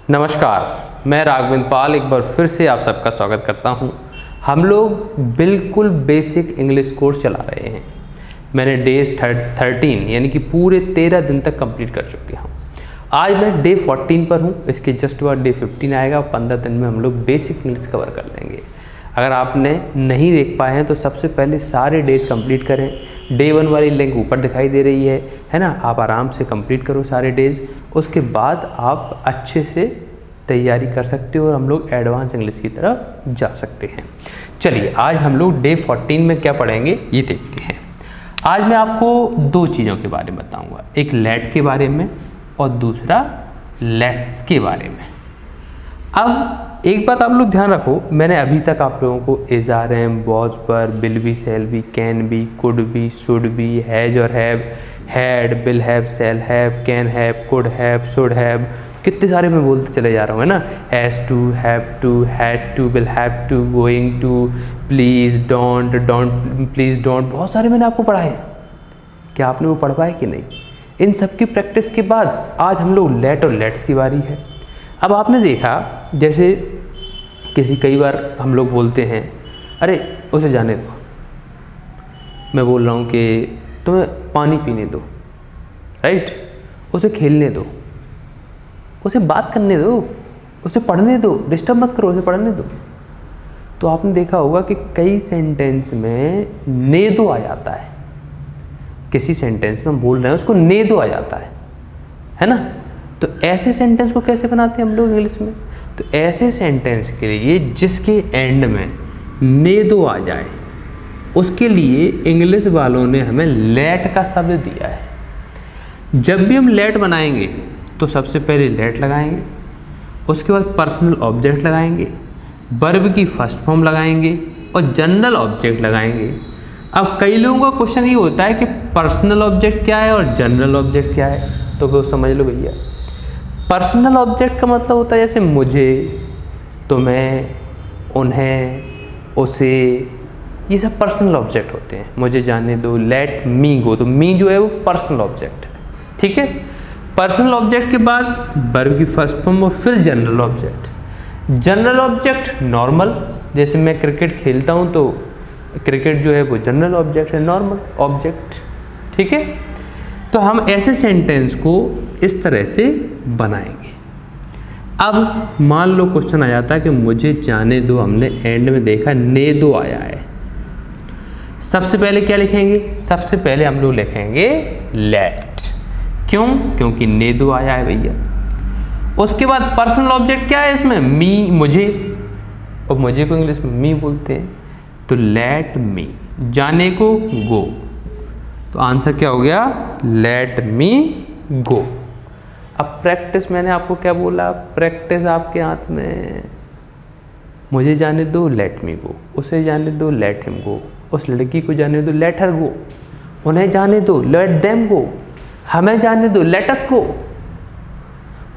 नमस्कार, मैं राघवेंद्र पाल एक बार फिर से आप सबका स्वागत करता हूं। हम लोग बिल्कुल बेसिक इंग्लिश कोर्स चला रहे हैं। मैंने डेज 13 यानी कि पूरे 13 दिन तक कंप्लीट कर चुके हूं। आज मैं डे 14 पर हूं। इसके जस्ट बाद डे 15 आएगा और 15 दिन में हम लोग बेसिक इंग्लिश कवर कर लेंगे। अगर आपने नहीं देख पाए हैं तो सबसे पहले सारे डेज कंप्लीट करें। डे 1 वाली लिंक ऊपर दिखाई दे रही है ना। आप आराम से कंप्लीट करो सारे डेज, उसके बाद आप अच्छे से तैयारी कर सकते हो और हम लोग एडवांस इंग्लिश की तरफ जा सकते हैं। चलिए आज हम लोग डे 14 में क्या पढ़ेंगे ये देखते हैं। आज मैं आपको दो चीज़ों के बारे में बताऊंगा, एक लेट के बारे में और दूसरा लेट्स के बारे में। अब एक बात आप लोग ध्यान रखो, मैंने अभी तक आप लोगों को is are am, was were, will be, shall be, can be, could be, should be, has और have, had, will have, shall have, can have, could have, should have, कितने सारे मैं बोलते चले जा रहा हूँ, है ना। Has to, have to, had to, will have to, going to, please, don't, don't please don't, बहुत सारे मैंने आपको पढ़ाए। क्या आपने वो पढ़ पाए कि नहीं? इन सब की प्रैक्टिस के बाद आज हम लोग लेट और लेट्स की बारी है। अब आपने देखा जैसे कई बार हम लोग बोलते हैं अरे उसे जाने दो, मैं बोल रहा हूँ कि तुम्हें पानी पीने दो, राइट, उसे खेलने दो, उसे बात करने दो, उसे पढ़ने दो, डिस्टर्ब मत करो, उसे पढ़ने दो। तो आपने देखा होगा कि कई सेंटेंस में ने दो आ जाता है। किसी सेंटेंस में हम बोल रहे हैं उसको ने दो आ जाता है ना। तो ऐसे सेंटेंस को कैसे बनाते हैं हम लोग इंग्लिश में? तो ऐसे सेंटेंस के लिए जिसके एंड में ने दो आ जाए उसके लिए इंग्लिश वालों ने हमें लेट का शब्द दिया है। जब भी हम लेट बनाएंगे तो सबसे पहले लेट लगाएंगे, उसके बाद पर्सनल ऑब्जेक्ट लगाएंगे, वर्ब की फर्स्ट फॉर्म लगाएंगे और जनरल ऑब्जेक्ट लगाएंगे। अब कई लोगों का क्वेश्चन ये होता है कि पर्सनल ऑब्जेक्ट क्या है और जनरल ऑब्जेक्ट क्या है, तो वो समझ लो भैया। पर्सनल ऑब्जेक्ट का मतलब होता है जैसे मुझे, तुम्हें, उन्हें, उसे, ये सब पर्सनल ऑब्जेक्ट होते हैं। मुझे जाने दो, लेट मी गो, तो मी जो है वो पर्सनल ऑब्जेक्ट है, ठीक है। पर्सनल ऑब्जेक्ट के बाद वर्ब की फर्स्ट फॉर्म और फिर general object. General object normal, जैसे मैं क्रिकेट खेलता हूँ तो क्रिकेट जो है वो जनरल ऑब्जेक्ट है, नॉर्मल ऑब्जेक्ट, ठीक है। तो हम ऐसे सेंटेंस को इस तरह से बनाएंगे। अब मान लो क्वेश्चन आ जाता है कि मुझे जाने दो, हमने एंड में देखा ने दो आया है। सबसे पहले क्या लिखेंगे? सबसे पहले हम लोग लिखेंगे लेट। क्यों? क्योंकि ने दो आया है भैया। उसके बाद पर्सनल ऑब्जेक्ट क्या है इसमें? मी, मुझे, और मुझे को इंग्लिश में मी बोलते हैं, तो लेट मी। जाने को गो, तो आंसर क्या हो गया? लेट मी गो। अब प्रैक्टिस मैंने आपको क्या बोला? प्रैक्टिस आपके हाथ में। मुझे जाने दो, लेट मी गो, उसे जाने दो, लेट हिम गो, उस लड़की को जाने दो, लेट हर गो, उन्हें जाने दो, लेट देम गो, हमें जाने दो, लेट अस गो,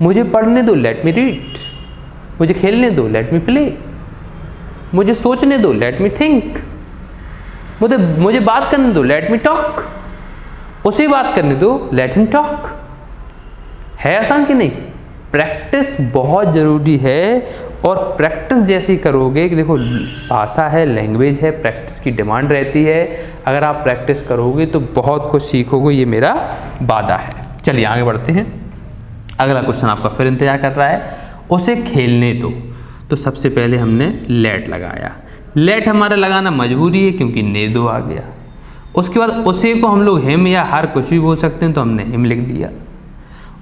मुझे पढ़ने दो, लेट मी रीड, मुझे खेलने दो, लेट मी प्ले, मुझे सोचने दो, लेट मी थिंक, मुझे बात करने दो, लेट मी टॉक, उसे बात करने दो, लेट हिम टॉक। है आसान कि नहीं? प्रैक्टिस बहुत ज़रूरी है और प्रैक्टिस जैसी करोगे कि देखो भाषा है, लैंग्वेज है, प्रैक्टिस की डिमांड रहती है। अगर आप प्रैक्टिस करोगे तो बहुत कुछ सीखोगे, ये मेरा वादा है। चलिए आगे बढ़ते हैं। अगला क्वेश्चन आपका फिर इंतजार कर रहा है। उसे खेलने दो, तो सबसे पहले हमने लेट लगाया। लेट हमारा लगाना मजबूरी है क्योंकि ने दो आ गया। उसके बाद उसे को हम लोग हिम या हर कुछ भी बोल सकते हैं, तो हमने हिम लिख दिया।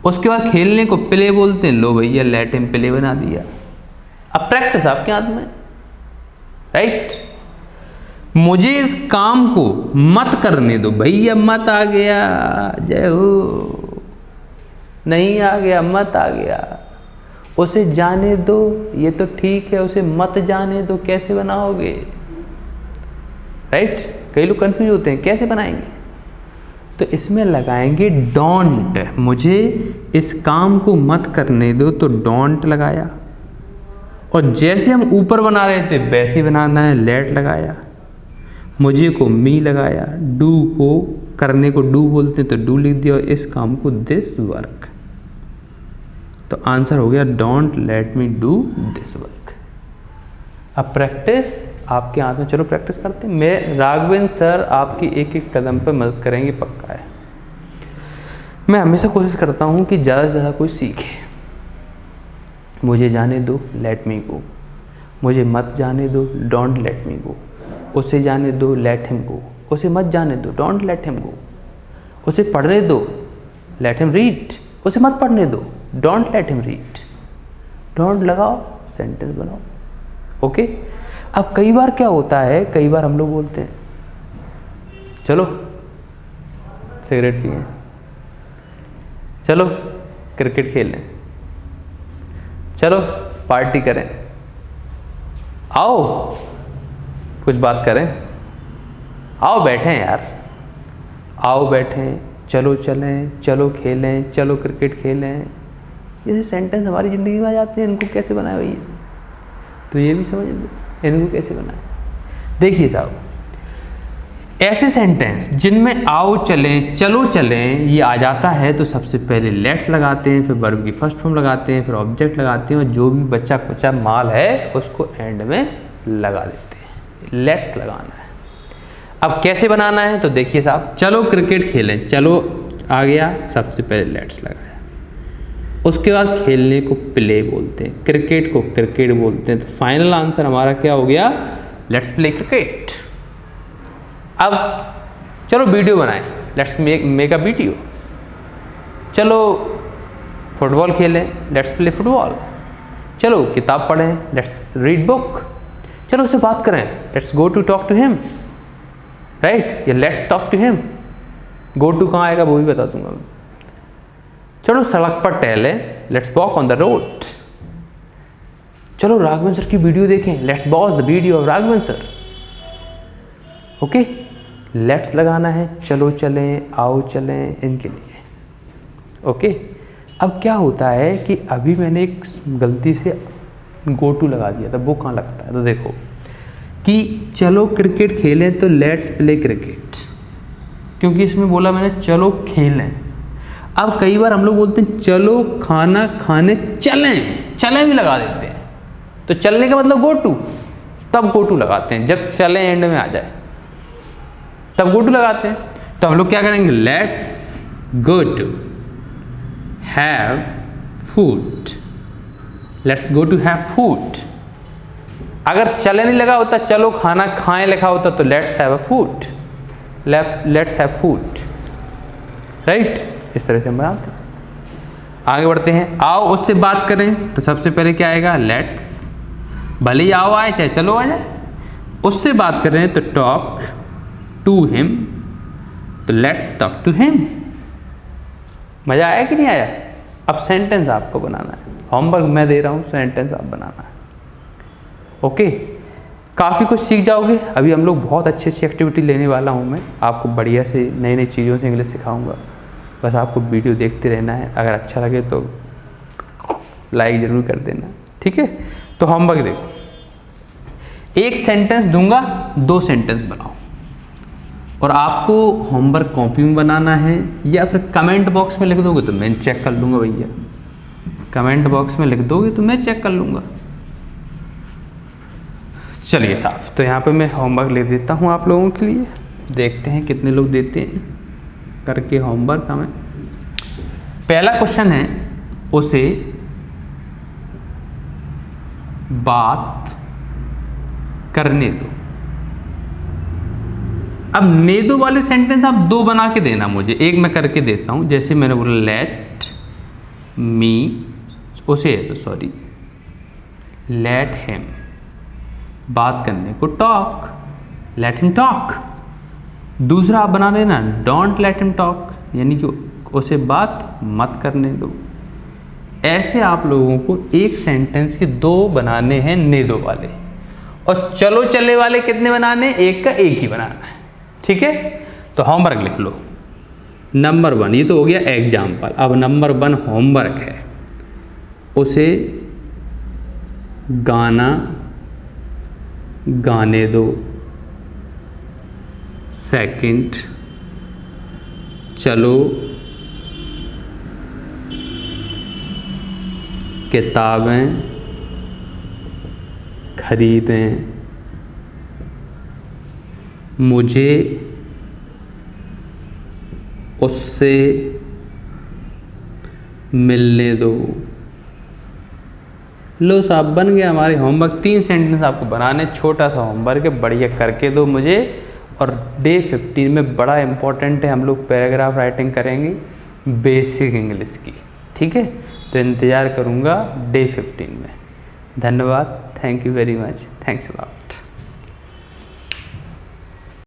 उसके बाद खेलने को प्ले बोलते हैं, लो भैया लेट हिम प्ले बना दिया। अब प्रैक्टिस आपके हाथ में, राइट। मुझे इस काम को मत करने दो, भैया मत आ गया, जय हो, नहीं आ गया, मत आ गया। उसे जाने दो, ये तो ठीक है, उसे मत जाने दो, कैसे बनाओगे, राइट। कई लोग कंफ्यूज होते हैं कैसे बनाएंगे, तो इसमें लगाएंगे डोंट। मुझे इस काम को मत करने दो, तो डोंट लगाया। और जैसे हम ऊपर बना रहे थे वैसे ही बनाना है, लेट लगाया। मुझे को मी लगाया। डू को करने को डू बोलते हैं, तो डू लिख दिया। और इस काम को दिस वर्क, तो आंसर हो गया don't let me do this work. अब प्रैक्टिस आपके हाथ में, चलो प्रैक्टिस करते हैं। मैं राघवेंद्र सर आपकी एक एक कदम पर मदद करेंगे, पक्का है। मैं हमेशा कोशिश करता हूँ कि ज़्यादा से ज़्यादा कोई सीखे। मुझे जाने दो, लेट मी गो। मुझे मत जाने दो, डोंट लेट मी गो। उसे जाने दो, लेट हिम गो। उसे मत जाने दो, डोंट लेट हिम गो। उसे पढ़ने दो, लेट हिम रीड। उसे मत पढ़ने दो, don't let him read. Don't लगाओ, सेंटेंस बनाओ। ओके। अब कई बार क्या होता है, कई बार हम लोग बोलते हैं चलो सिगरेट पिए, चलो क्रिकेट खेलें, चलो पार्टी करें, आओ कुछ बात करें, आओ बैठें यार, आओ बैठें, चलो चलें, चलो खेलें, चलो क्रिकेट खेलें। ये सेंटेंस हमारी ज़िंदगी में आ जाते हैं। इनको कैसे बनाए भैया? तो ये भी समझ लो इनको कैसे बनाए। देखिए साहब, ऐसे सेंटेंस जिनमें आओ चलें, चलो चलें ये आ जाता है तो सबसे पहले लेट्स लगाते हैं, फिर वर्ब की फर्स्ट फॉर्म लगाते हैं, फिर ऑब्जेक्ट लगाते हैं और जो भी बचा कुचा माल है उसको एंड में लगा देते हैं। लेट्स लगाना है। अब कैसे बनाना है तो देखिए साहब, चलो क्रिकेट खेलें, चलो आ गया, सबसे पहले लेट्स लगाया। उसके बाद खेलने को प्ले बोलते हैं, क्रिकेट को क्रिकेट बोलते हैं। तो फाइनल आंसर हमारा क्या हो गया? Let's play cricket. अब चलो वीडियो बनाएं, लेट्स मेक अ वीडियो। चलो फुटबॉल खेलें, लेट्स प्ले फुटबॉल। चलो किताब पढ़ें, लेट्स रीड बुक। चलो उससे बात करें, let's go to talk to him, right? या let's talk to him. Go to कहाँ आएगा वो भी बता दूंगा मैं। चलो सड़क पर टहलें, let's walk on the road. चलो राघवेंद्र सर की वीडियो देखें, let's watch the video of Raghavendra sir. Okay, let's लगाना है, चलो चलें, आओ चलें, इनके लिए। ओके। अब क्या होता है कि अभी मैंने एक गलती से गो टू लगा दिया था, वो कहाँ लगता है? तो देखो कि चलो क्रिकेट खेलें तो लेट्स प्ले क्रिकेट, क्योंकि इसमें बोला मैंने चलो खेलें। अब कई बार हम लोग बोलते हैं चलो खाना खाने चलें, चलें भी लगा देते हैं। तो चलने का मतलब गो टू, तब गो टू लगाते हैं जब चलें एंड में आ जाए, तब गो टू लगाते हैं। तो हम लोग क्या करेंगे? Let's go to have food, let's go to have food. अगर चले नहीं लगा होता, चलो खाना खाएं लिखा होता, तो let's have a food, let's have food, right? इस तरह से हम बनाते हैं। आगे बढ़ते हैं। आओ उससे बात करें, तो सबसे पहले क्या आएगा? लेट्स। भले ही आओ आए चाहे चलो आ जाए। उससे बात कर रहे हैं तो टॉक टू हिम, तो लेट्स टॉक टू हिम। मजा आया कि नहीं आया? अब सेंटेंस आपको बनाना है, होमवर्क मैं दे रहा हूँ, सेंटेंस आप बनाना है। ओके, काफ़ी कुछ सीख जाओगे। अभी हम लोग बहुत अच्छी अच्छी एक्टिविटी लेने वाला हूँ मैं आपको, बढ़िया से नई नई चीज़ों से इंग्लिश सिखाऊंगा। बस आपको वीडियो देखते रहना है। अगर अच्छा लगे तो लाइक ज़रूर कर देना, ठीक है? तो होमवर्क देखो, एक सेंटेंस दूंगा, 2 सेंटेंस बनाओ। और आपको होमवर्क कॉपी में बनाना है या फिर कमेंट बॉक्स में लिख दोगे तो मैं चेक कर लूँगा भैया। कमेंट बॉक्स में लिख दोगे तो मैं चेक कर लूँगा। चलिए साहब, तो यहाँ पे मैं होमवर्क ले देता हूँ आप लोगों के लिए। देखते हैं कितने लोग देते हैं करके होमवर्क हमें। पहला क्वेश्चन है, उसे बात करने दो। अब ने दो वाले सेंटेंस आप 2 बना के देना मुझे, एक मैं करके देता हूं। जैसे मैंने बोला लेट मी, उसे तो सॉरी लेट हिम, बात करने को टॉक, लेट हिम टॉक। दूसरा आप बना देना डोंट लेट हिम टॉक, यानी कि उसे बात मत करने दो। ऐसे आप लोगों को एक सेंटेंस के 2 बनाने हैं ने दो वाले, और चलो चले वाले कितने बनाने? एक का एक ही बनाना है, ठीक है? तो होमवर्क लिख लो। नंबर 1, ये तो हो गया एग्जाम्पल। अब नंबर 1 होमवर्क है, उसे गाना गाने दो। सेकंड, चलो किताबें खरीदें, मुझे उससे मिलने दो। लो साहब, बन गया हमारे होमवर्क। 3 सेंटेंस आपको बनाने, छोटा सा होमवर्क है, बढ़िया करके दो मुझे। और डे 15 में बड़ा इम्पोर्टेंट है, हम लोग पैराग्राफ राइटिंग करेंगे बेसिक इंग्लिश की, ठीक है। तो इंतज़ार करूँगा डे 15 में। धन्यवाद, thank you very much, thanks a lot.